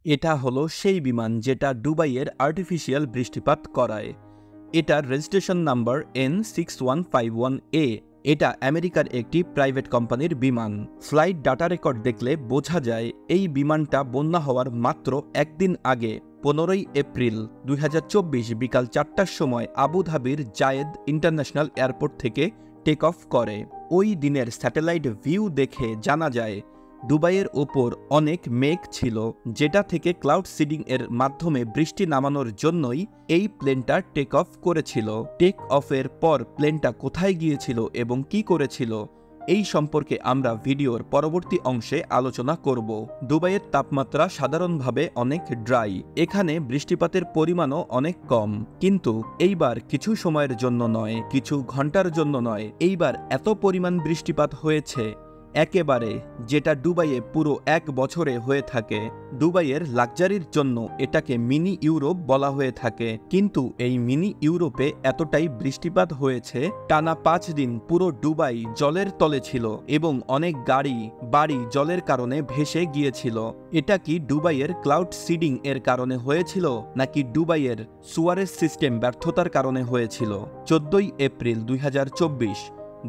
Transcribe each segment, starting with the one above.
এটা হলো সেই বিমান যেটা দুবাইয়ের আর্টিফিশিয়াল বৃষ্টিপাত করায়। এটার রেজিস্ট্রেশন নাম্বার N6151A। এটা আমেরিকার একটি প্রাইভেট কোম্পানির বিমান। ফ্লাইট ডাটা রেকর্ড দেখলে বোঝা যায় এই বিমানটা বন্যা হওয়ার মাত্র একদিন আগে 15ই এপ্রিল 2024 বিকাল 4টার সময় আবুধাবির জায়েদ ইন্টারন্যাশনাল এয়ারপোর্ট থেকে টেক অফ করে। ওই দিনের স্যাটেলাইট ভিউ দেখে জানা যায় দুবাইয়ের ওপর অনেক মেঘ ছিল, যেটা থেকে ক্লাউড সিডিং এর মাধ্যমে বৃষ্টি নামানোর জন্যই এই প্লেনটা টেক অফ করেছিল। টেক অফের পর প্লেনটা কোথায় গিয়েছিল এবং কি করেছিল এই সম্পর্কে আমরা ভিডিওর পরবর্তী অংশে আলোচনা করব। দুবাইয়ের তাপমাত্রা সাধারণভাবে অনেক ড্রাই, এখানে বৃষ্টিপাতের পরিমাণও অনেক কম। কিন্তু এইবার কিছু সময়ের জন্য নয়, কিছু ঘন্টার জন্য নয়, এইবার এত পরিমাণ বৃষ্টিপাত হয়েছে একেবারে, যেটা দুবাইয়ে পুরো এক বছরে হয়ে থাকে। দুবাইয়ের লাক্সারির জন্য এটাকে মিনি ইউরোপ বলা হয়ে থাকে, কিন্তু এই মিনি ইউরোপে এতটাই বৃষ্টিপাত হয়েছে টানা 5 দিন পুরো দুবাই জলের তলে ছিল এবং অনেক গাড়ি বাড়ি জলের কারণে ভেসে গিয়েছিল। এটা কি দুবাইয়ের ক্লাউড সিডিং এর কারণে হয়েছিল নাকি দুবাইয়ের সুয়ারেজ সিস্টেম ব্যর্থতার কারণে হয়েছিল? 14ই এপ্রিল 2024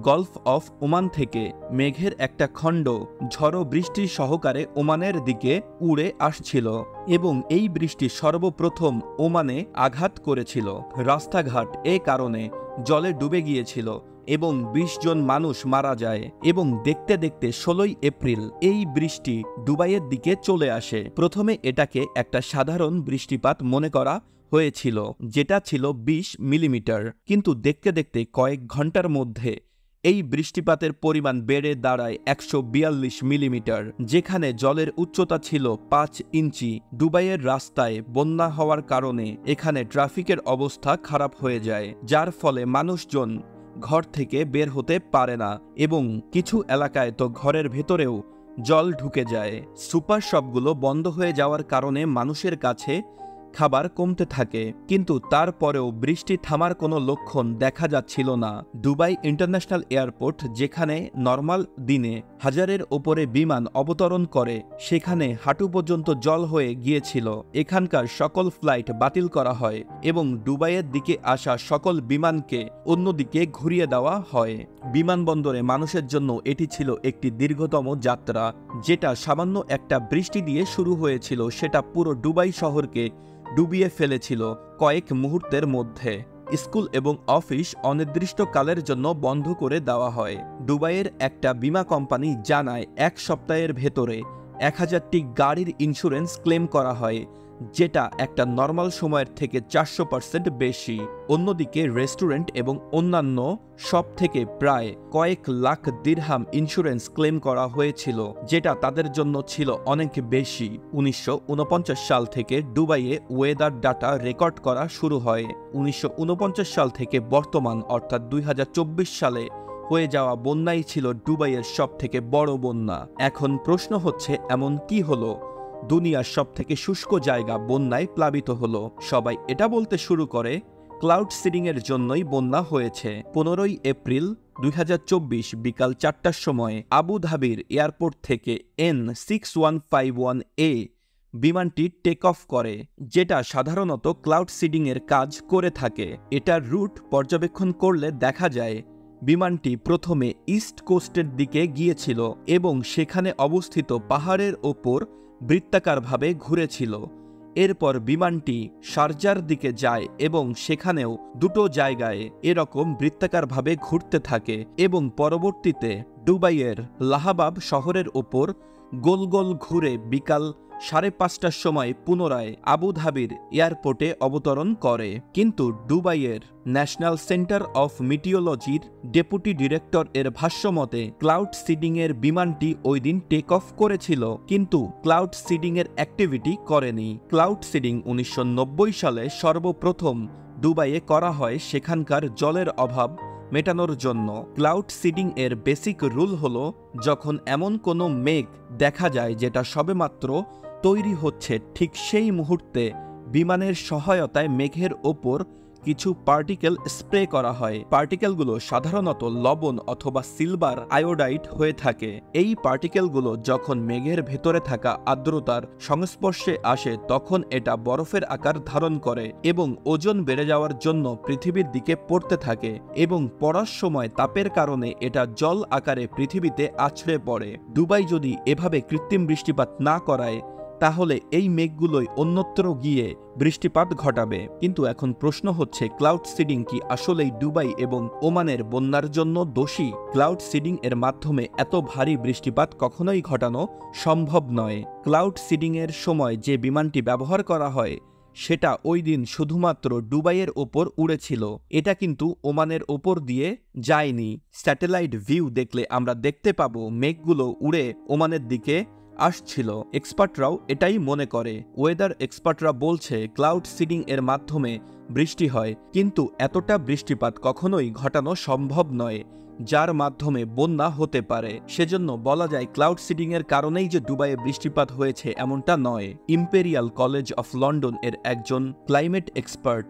গলফ অফ ওমান থেকে মেঘের একটা খণ্ড ঝড়ো বৃষ্টি সহকারে ওমানের দিকে উড়ে আসছিল এবং এই বৃষ্টি সর্বপ্রথম ওমানে আঘাত করেছিল। রাস্তাঘাট এ কারণে জলে ডুবে গিয়েছিল এবং 20 জন মানুষ মারা যায় এবং দেখতে দেখতে 16ই এপ্রিল এই বৃষ্টি দুবাইয়ের দিকে চলে আসে। প্রথমে এটাকে একটা সাধারণ বৃষ্টিপাত মনে করা হয়েছিল, যেটা ছিল 20 মিলিমিটার, কিন্তু দেখতে দেখতে কয়েক ঘন্টার মধ্যে এই বৃষ্টিপাতের পরিমাণ বেড়ে দাঁড়ায় 142 মিলিমিটার, যেখানে জলের উচ্চতা ছিল 5 ইঞ্চি। দুবাইয়ের রাস্তায় বন্যা হওয়ার কারণে এখানে ট্রাফিকের অবস্থা খারাপ হয়ে যায়, যার ফলে মানুষজন ঘর থেকে বের হতে পারে না এবং কিছু এলাকায় তো ঘরের ভেতরেও জল ঢুকে যায়। সুপার শপগুলো বন্ধ হয়ে যাওয়ার কারণে মানুষের কাছে খাবার কমতে থাকে, কিন্তু তারপরেও বৃষ্টি থামার কোনো লক্ষণ দেখা যাচ্ছিল না। দুবাই ইন্টারন্যাশনাল এয়ারপোর্ট, যেখানে নর্মাল দিনে হাজারের ওপরে বিমান অবতরণ করে, সেখানে হাঁটু পর্যন্ত জল হয়ে গিয়েছিল। এখানকার সকল ফ্লাইট বাতিল করা হয় এবং দুবাইয়ের দিকে আসা সকল বিমানকে অন্যদিকে ঘুরিয়ে দেওয়া হয়। বিমানবন্দরে মানুষের জন্য এটি ছিল একটি দীর্ঘতম যাত্রা, যেটা সামান্য একটা বৃষ্টি দিয়ে শুরু হয়েছিল, সেটা পুরো দুবাই শহরকে ডুবিয়ে ফেলেছিল কয়েক মুহূর্তের মধ্যে। স্কুল এবং অফিস অনির্দিষ্টকালের জন্য বন্ধ করে দেওয়া হয়। দুবাইয়ের একটা বীমা কোম্পানি জানায় 1 সপ্তাহের ভেতরে 1000টি গাড়ির ইন্স্যুরেন্স ক্লেম করা হয়, যেটা একটা নর্মাল সময়ের থেকে 400% বেশি। অন্যদিকে রেস্টুরেন্ট এবং অন্যান্য সব থেকে প্রায় কয়েক লাখ দিরহাম ইন্স্যুরেন্স ক্লেম করা হয়েছিল, যেটা তাদের জন্য ছিল অনেক বেশি। 1949 সাল থেকে দুবাইয়ে ওয়েদার ডাটা রেকর্ড করা শুরু হয়। 1949 সাল থেকে বর্তমান অর্থাৎ 2024 সালে হয়ে যাওয়া বন্যাই ছিল দুবাইয়ের সব থেকে বড় বন্যা। এখন প্রশ্ন হচ্ছে, এমন কি হলো দুনিয়ার সব থেকে শুষ্ক জায়গা বন্যায় প্লাবিত হলো? সবাই এটা বলতে শুরু করে ক্লাউড সিডিং এর জন্যই বন্যা হয়েছে। 15ই এপ্রিল 2024 বিকাল 4টার সময় আবুধাবির এয়ারপোর্ট থেকে N6151A বিমানটি টেক অফ করে, যেটা সাধারণত ক্লাউড সিডিং এর কাজ করে থাকে। এটার রুট পর্যবেক্ষণ করলে দেখা যায় বিমানটি প্রথমে ইস্ট কোস্টের দিকে গিয়েছিল এবং সেখানে অবস্থিত পাহাড়ের ওপর বৃত্তাকারভাবে ঘুরেছিল। এরপর বিমানটি শারজার দিকে যায় এবং সেখানেও দুটো জায়গায় এরকম বৃত্তাকারভাবে ঘুরতে থাকে এবং পরবর্তীতে দুবাইয়ের লাহাবাব শহরের ওপর গোল গোল ঘুরে বিকাল 5:30টার সময় পুনরায় আবুধাবির এয়ারপোর্টে অবতরণ করে। কিন্তু দুবাইয়ের ন্যাশনাল সেন্টার অফ মিটিওলজির ডেপুটি ডিরেক্টর এর ভাষ্যমতে ক্লাউড সিডিং এর বিমানটি ওই দিন টেক অফ করেছিল, কিন্তু ক্লাউড সিডিং এর অ্যাক্টিভিটি করেনি। ক্লাউড সিডিং 1990 সালে সর্বপ্রথম দুবাইয়ে করা হয় সেখানকার জলের অভাব মেটানোর জন্য। ক্লাউড সিডিং এর বেসিক রুল হলো, যখন এমন কোনো মেঘ দেখা যায় যেটা সবেমাত্র তৈরি হচ্ছে, ঠিক সেই মুহূর্তে বিমানের সহায়তায় মেঘের ওপর কিছু পার্টিকেল স্প্রে করা হয়। পার্টিকেলগুলো সাধারণত লবণ অথবা সিলভার আয়োডাইড হয়ে থাকে। এই পার্টিকেলগুলো যখন মেঘের ভেতরে থাকা আর্দ্রতার সংস্পর্শে আসে তখন এটা বরফের আকার ধারণ করে এবং ওজন বেড়ে যাওয়ার জন্য পৃথিবীর দিকে পড়তে থাকে এবং পড়ার সময় তাপের কারণে এটা জল আকারে পৃথিবীতে আছড়ে পড়ে। দুবাই যদি এভাবে কৃত্রিম বৃষ্টিপাত না করায় তাহলে এই মেঘগুলোই অন্যত্র গিয়ে বৃষ্টিপাত ঘটাবে। কিন্তু এখন প্রশ্ন হচ্ছে, ক্লাউড সিডিং কি আসলেই দুবাই এবং ওমানের বন্যার জন্য দোষী? ক্লাউড সিডিং এর মাধ্যমে এত ভারী বৃষ্টিপাত কখনোই ঘটানো সম্ভব নয়। ক্লাউড সিডিং এর সময় যে বিমানটি ব্যবহার করা হয় সেটা ওই দিন শুধুমাত্র দুবাইয়ের ওপর উড়েছিল, এটা কিন্তু ওমানের ওপর দিয়ে যায়নি। স্যাটেলাইট ভিউ দেখলে আমরা দেখতে পাবো মেঘগুলো উড়ে ওমানের দিকে আসছিল। এক্সপার্টরাও এটাই মনে করে। ওয়েদার এক্সপার্টরা বলছে ক্লাউড সিডিং এর মাধ্যমে বৃষ্টি হয়, কিন্তু এতটা বৃষ্টিপাত কখনোই ঘটানো সম্ভব নয় যার মাধ্যমে বন্যা হতে পারে। সেজন্য বলা যায় ক্লাউড সিডিং এর কারণেই যে দুবাইয়ে বৃষ্টিপাত হয়েছে এমনটা নয়। ইম্পেরিয়াল কলেজ অফ লন্ডন এর একজন ক্লাইমেট এক্সপার্ট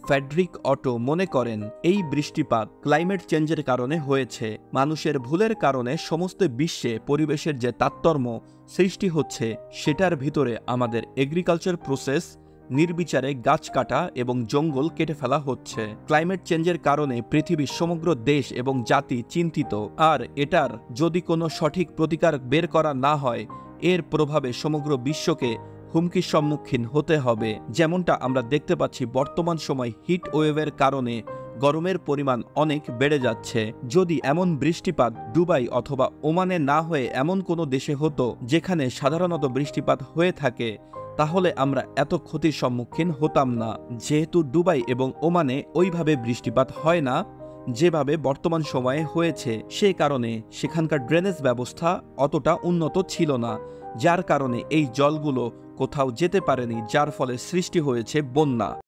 ফ্রেডরিক অটো মনে করেন এই বৃষ্টিপাত ক্লাইমেট চেঞ্জের কারণে হয়েছে। মানুষের ভুলের কারণে সমস্ত বিশ্বে পরিবেশের যে তারতম্য সৃষ্টি হচ্ছে সেটার ভিতরে আমাদের এগ্রিকালচার প্রসেস, নির্বিচারে গাছ কাটা এবং জঙ্গল কেটে ফেলা হচ্ছে। ক্লাইমেট চেঞ্জের কারণে পৃথিবীর সমগ্র দেশ এবং জাতি চিন্তিত, আর এটার যদি কোনো সঠিক প্রতিকার বের করা না হয় এর প্রভাবে সমগ্র বিশ্বকে হুমকির সম্মুখীন হতে হবে। যেমনটা আমরা দেখতে পাচ্ছি বর্তমান সময় হিট ওয়েভের কারণে গরমের পরিমাণ অনেক বেড়ে যাচ্ছে। যদি এমন বৃষ্টিপাত দুবাই অথবা ওমানে না হয়ে এমন কোনো দেশে হতো যেখানে সাধারণত বৃষ্টিপাত হয়ে থাকে তাহলে আমরা এত ক্ষতির সম্মুখীন হতাম না। যেহেতু দুবাই এবং ওমানে ওইভাবে বৃষ্টিপাত হয় না যেভাবে বর্তমান সময়ে হয়েছে, সে কারণে সেখানকার ড্রেনেজ ব্যবস্থা অতটা উন্নত ছিল না, যার কারণে এই জলগুলো কোথাও যেতে পারেনি, যার ফলে সৃষ্টি হয়েছে বন্যা।